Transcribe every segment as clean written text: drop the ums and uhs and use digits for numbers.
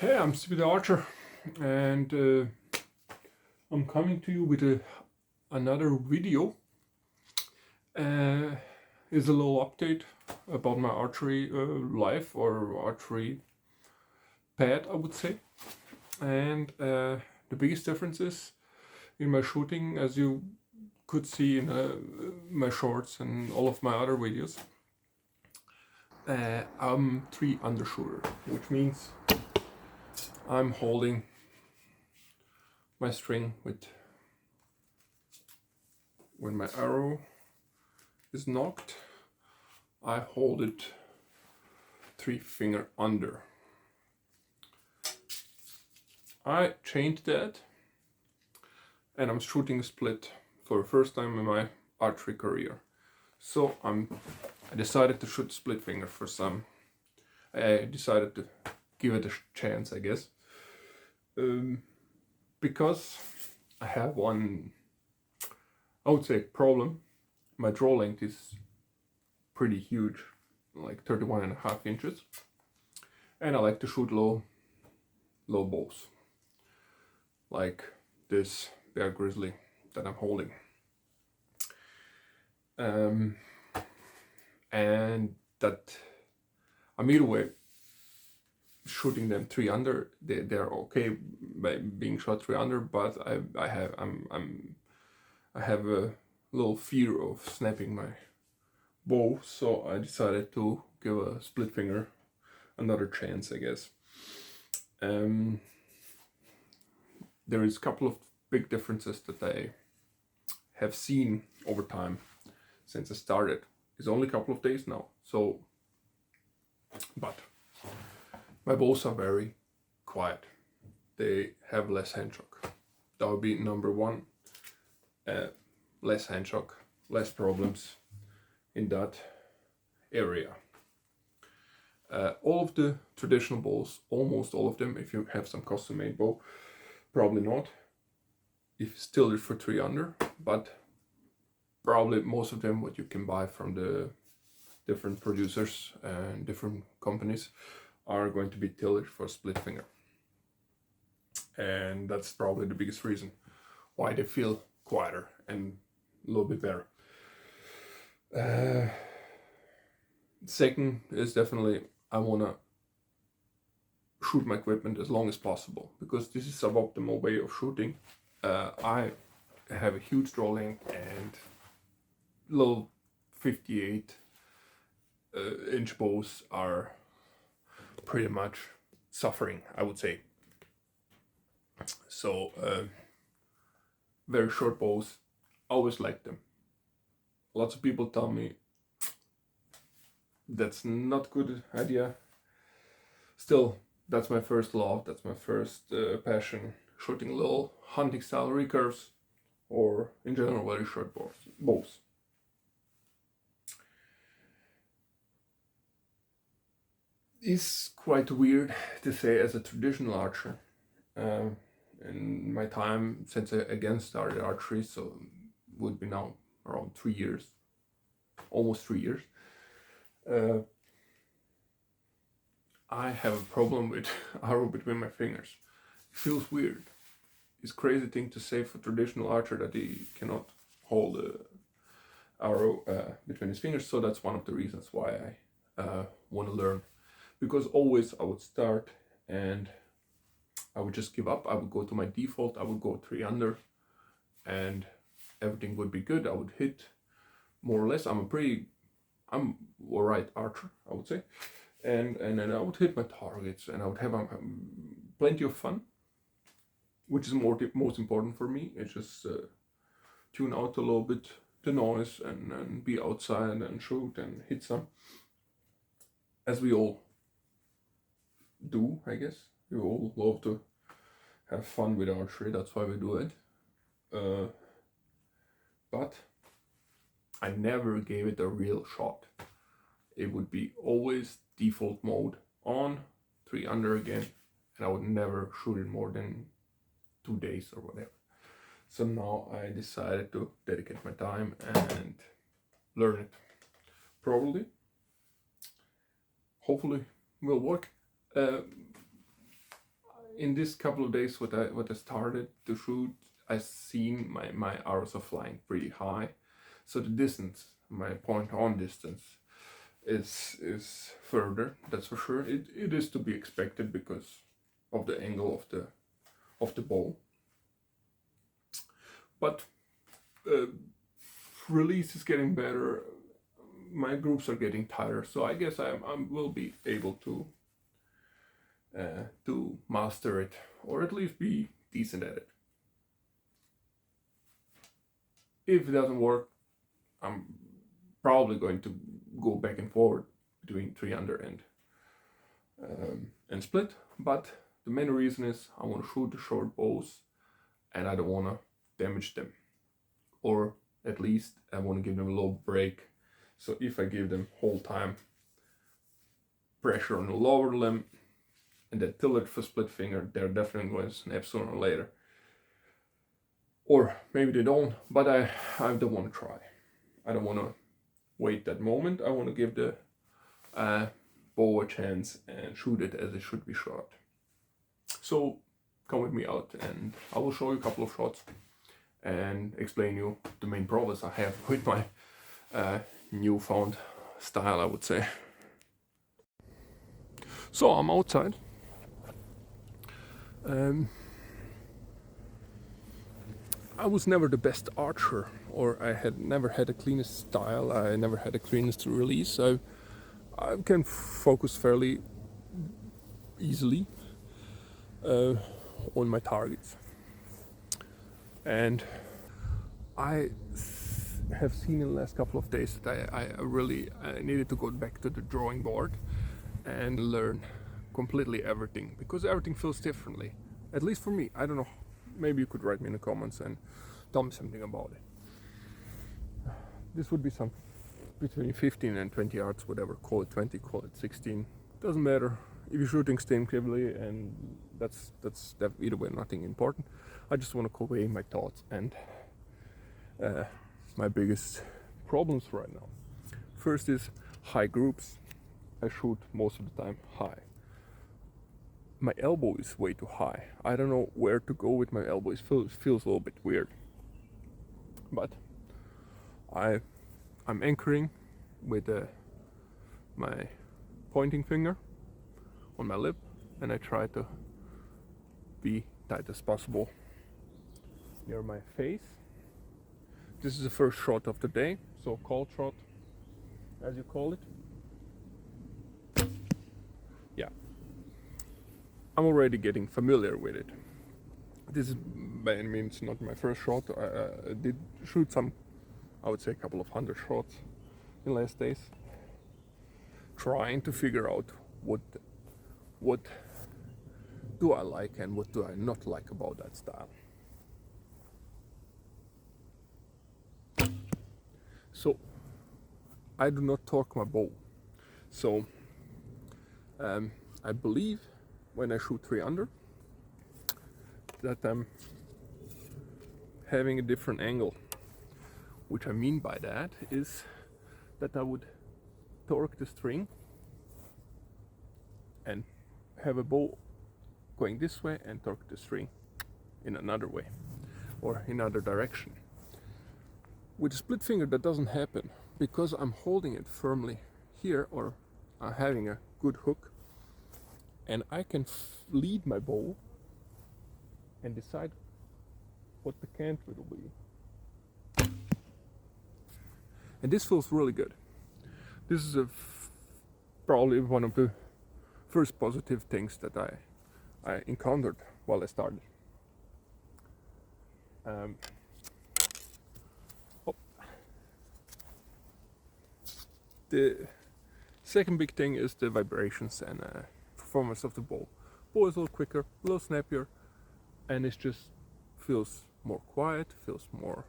Hey, I'm Steve the Archer, and I'm coming to you with another video. Is a little update about my archery life or archery pad, I would say. And the biggest difference is in my shooting, as you could see in my shorts and all of my other videos. I'm 3-undershooter, which means I'm holding my string with when my arrow is knocked, I hold it 3-finger under. I changed that and I'm shooting split for the first time in my archery career. So I decided to shoot split finger for some. I decided to give it a chance, I guess. Because I have one, I would say, problem. My draw length is pretty huge, like 31.5 inches. And I like to shoot low bows, like this bear grizzly that I'm holding. And that I'm either way shooting them 3-under. They're okay by being shot 3-under, but I have a little fear of snapping my bow, so I decided to give a split finger another chance, I guess. There is a couple of big differences that I have seen over time since I started. It's only a couple of days now, so but my bows are very quiet. They have less hand shock. That would be number one. Less hand shock, less problems in that area. All of the traditional bows, almost all of them, if you have some custom made bow, probably not. If still for 3-under, but probably most of them what you can buy from the different producers and different companies are going to be tilted for split finger. And that's probably the biggest reason why they feel quieter and a little bit better. Second is definitely I want to shoot my equipment as long as possible, because this is a suboptimal way of shooting. I have a huge draw length and little 58 inch bows are pretty much suffering, I would say. So very short bows, always like them. Lots of people tell me that's not good idea. Still, that's my first love, that's my first passion, shooting little hunting style recurves, or in general very short bows. It's quite weird to say as a traditional archer. In my time since I again started archery, so would be now around 3 years, almost 3 years. I have a problem with arrow between my fingers. It feels weird. It's a crazy thing to say for traditional archer that he cannot hold a arrow between his fingers. So that's one of the reasons why I want to learn. Because always I would start and I would just give up. I would go to my default. I would go 3-under, and everything would be good. I would hit more or less. I'm alright archer, I would say. And then I would hit my targets, and I would have plenty of fun, which is most important for me. It's just tune out a little bit the noise and be outside and shoot and hit some, as we all do, I guess. We all love to have fun with archery, that's why we do it. But I never gave it a real shot. It would be always default mode on, 3-under again, and I would never shoot it more than 2 days or whatever. So now I decided to dedicate my time and learn it. Probably, hopefully, will work. in this couple of days what I started to shoot, I seen my arrows are flying pretty high, so the distance, my point on distance, is further. That's for sure. It is to be expected because of the angle of the bow. But release is getting better. My groups are getting tighter, so I guess I will be able to master it, or at least be decent at it. If it doesn't work, I'm probably going to go back and forward between 300 and split. But the main reason is I want to shoot the short bows, and I don't want to damage them, or at least I want to give them a low break. So if I give them whole time pressure on the lower limb and then tilt it for split finger, they're definitely going to snap sooner or later. Or maybe they don't, but I don't want to try. I don't want to wait that moment. I want to give the bow a chance and shoot it as it should be shot. So come with me out and I will show you a couple of shots and explain you the main problems I have with my newfound style, I would say. So I'm outside. I was never the best archer, or I had never had the cleanest style. I never had the cleanest release, so I can focus fairly easily on my targets. And I have seen in the last couple of days that I really needed to go back to the drawing board and learn completely everything, because everything feels differently, at least for me. I don't know, maybe you could write me in the comments and tell me something about it. This would be some between 15 and 20 yards, whatever, call it 20, call it 16, doesn't matter. If you're shooting instinctively, and that's either way nothing important. I just want to convey my thoughts and my biggest problems right now. First is high groups. I shoot most of the time high. My elbow is way too high. I don't know where to go with my elbow. It feels a little bit weird. But I'm anchoring with my pointing finger on my lip, and I try to be tight as possible near my face. This is the first shot of the day, so call shot, as you call it. Yeah, I'm already getting familiar with it. This is by any means not my first shot. I did shoot some, I would say a couple of 100 shots in the last days, trying to figure out what do I like and what do I not like about that style. So I do not torque my bow. So I believe when I shoot 300 that I'm having a different angle. Which I mean by that is that I would torque the string and have a bow going this way and torque the string in another way or in another direction. With a split finger that doesn't happen, because I'm holding it firmly here, or I'm having a good hook, and I can lead my bow and decide what the cant will be. And this feels really good. This is probably one of the first positive things that I encountered while I started. The second big thing is the vibrations and performance of the bow. Bow is a little quicker, a little snappier, and it just feels more quiet, feels more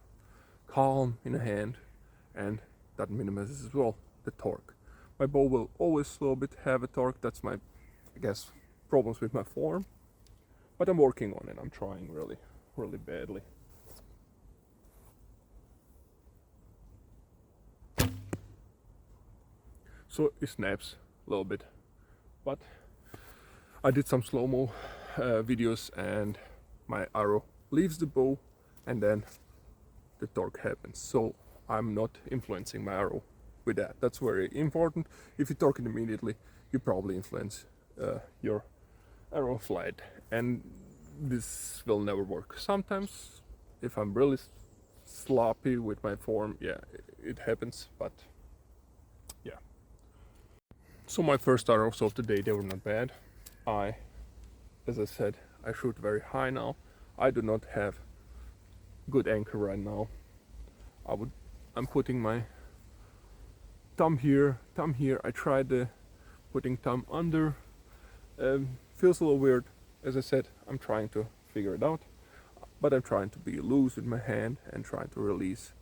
calm in the hand, and that minimizes as well the torque. My bow will always a little bit have a torque. That's my, I guess, problems with my form, but I'm working on it. I'm trying really badly. So it snaps a little bit, but I did some slow-mo videos and my arrow leaves the bow and then the torque happens. So I'm not influencing my arrow with that. That's very important. If you torque it immediately, you probably influence your arrow flight, and this will never work. Sometimes, if I'm really sloppy with my form, yeah, it happens, but yeah. So my first arrows of the day, they were not bad. As I said, I shoot very high now. I do not have good anchor right now. I'm putting my thumb here. I tried putting thumb under. Feels a little weird. As I said, I'm trying to figure it out, but I'm trying to be loose with my hand and trying to release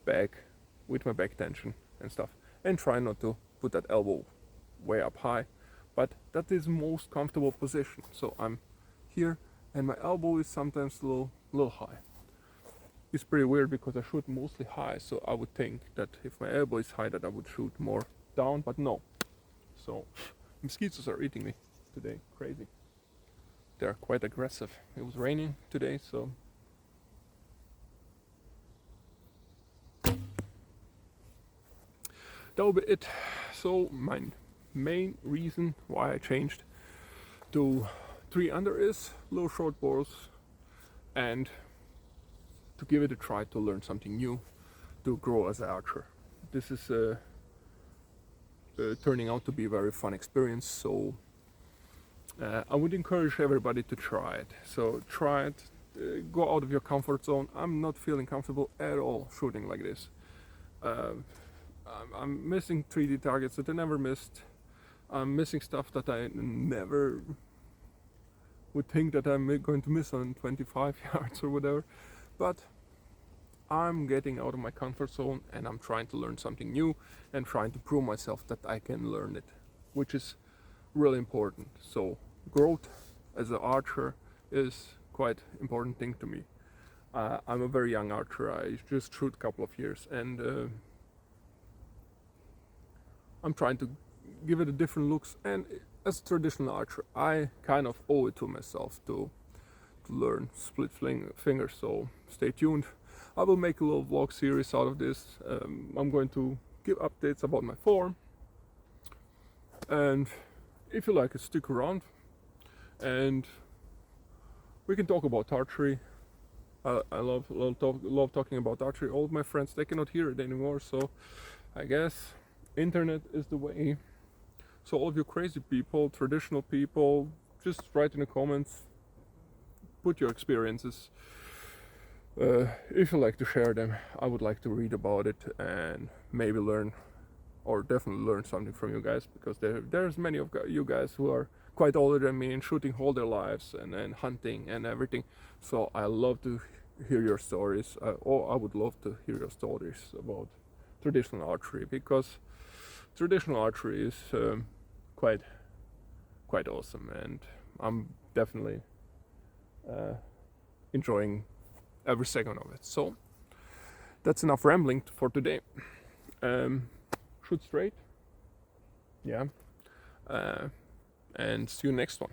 back with my back tension and stuff, and try not to put that elbow way up high, but that is most comfortable position. So I'm here and my elbow is sometimes a little high. It's pretty weird because I shoot mostly high, so I would think that if my elbow is high that I would shoot more down, but no. So mosquitoes are eating me today, crazy. They're quite aggressive. It was raining today, so that will be it. So my main reason why I changed to 3 under is low short bows and to give it a try, to learn something new, to grow as an archer. This is turning out to be a very fun experience, so I would encourage everybody to try it. So try it, go out of your comfort zone. I'm not feeling comfortable at all shooting like this. I'm missing 3D targets that I never missed. I'm missing stuff that I never would think that I'm going to miss on 25 yards or whatever. But I'm getting out of my comfort zone and I'm trying to learn something new and trying to prove myself that I can learn it, which is really important. So growth as an archer is quite important thing to me. I'm a very young archer. I just shoot a couple of years, and I'm trying to give it a different looks. And as a traditional archer, I kind of owe it to myself to learn split fingers. So stay tuned. I will make a little vlog series out of this. I'm going to give updates about my form, and if you like it, stick around and we can talk about archery. I love talking about archery. All of my friends, they cannot hear it anymore, so I guess internet is the way. So all of you crazy people, traditional people, just write in the comments, put your experiences. If you like to share them, I would like to read about it and maybe learn, or definitely learn something from you guys, because there's many of you guys who are quite older than me and shooting all their lives and hunting and everything. So I love to hear your stories, or I would love to hear your stories about traditional archery, because traditional archery is quite awesome, and I'm definitely enjoying every second of it. So that's enough rambling for today. Shoot straight, yeah, and see you next one.